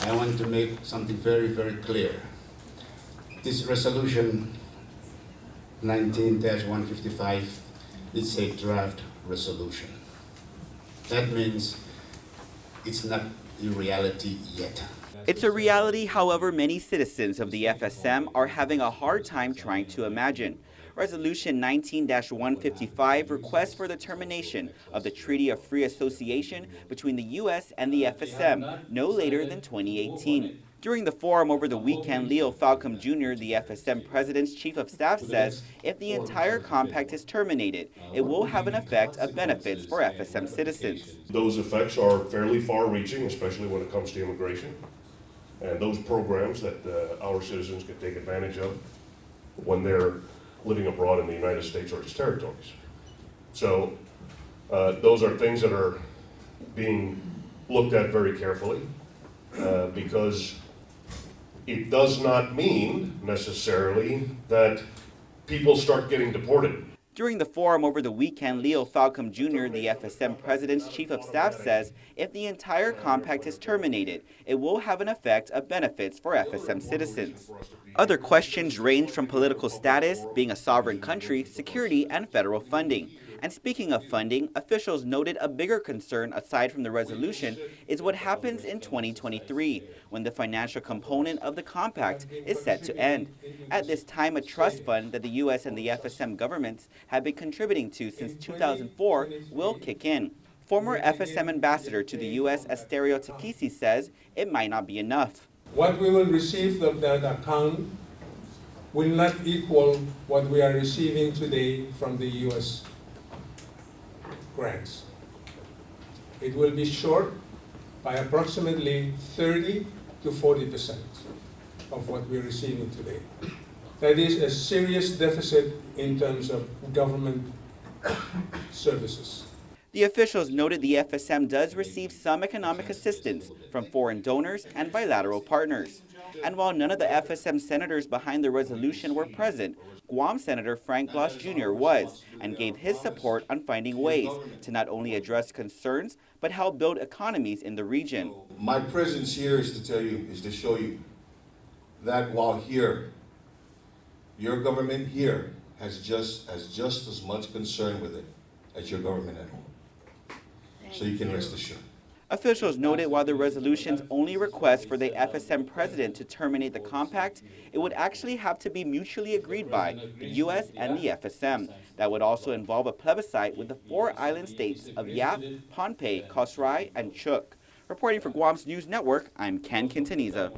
I want to make something very, very clear. This resolution 19-155 is a draft resolution. That means it's not a reality yet. It's a reality, however, many citizens of the FSM are having a hard time trying to imagine. Resolution 19-155 requests for the termination of the Treaty of Free Association between the U.S. and the FSM no later than 2018. During the forum over the weekend, Leo Falcom Jr., the FSM president's chief of staff, says if the entire compact is terminated, it will have an effect of benefits for FSM citizens. Those effects are fairly far-reaching, especially when it comes to immigration, and those programs that our citizens can take advantage of when they're living abroad in the United States or its territories. So those are things that are being looked at very carefully because it does not mean necessarily that people start getting deported. During the forum over the weekend, Leo Falcom Jr., the FSM president's chief of staff, says if the entire compact is terminated, it will have an effect of benefits for FSM citizens. Other questions range from political status, being a sovereign country, security, and federal funding. And speaking of funding, officials noted a bigger concern aside from the resolution is what happens in 2023, when the financial component of the compact is set to end. At this time, a trust fund that the U.S. and the FSM governments have been contributing to since 2004 will kick in. Former FSM ambassador to the U.S. Asterio Takisi says it might not be enough. What we will receive from that account will not equal what we are receiving today from the U.S. grants. It will be short by approximately 30 to 40% of what we're receiving today. That is a serious deficit in terms of government services. The officials noted the FSM does receive some economic assistance from foreign donors and bilateral partners. And while none of the FSM senators behind the resolution were present, Guam Senator Frank Blas Jr. was and gave his support on finding ways to not only address concerns, but help build economies in the region. My presence here is to show you that while here, your government here has just as much concern with it as your government at home. So you can rest assured. Officials noted while the resolution's only request for the FSM president to terminate the compact, it would actually have to be mutually agreed by the U.S. and the FSM. That would also involve a plebiscite with the 4 island states of Yap, Pohnpei, Kosrae, and Chuuk. Reporting for Guam's News Network, I'm Ken Quintaniza.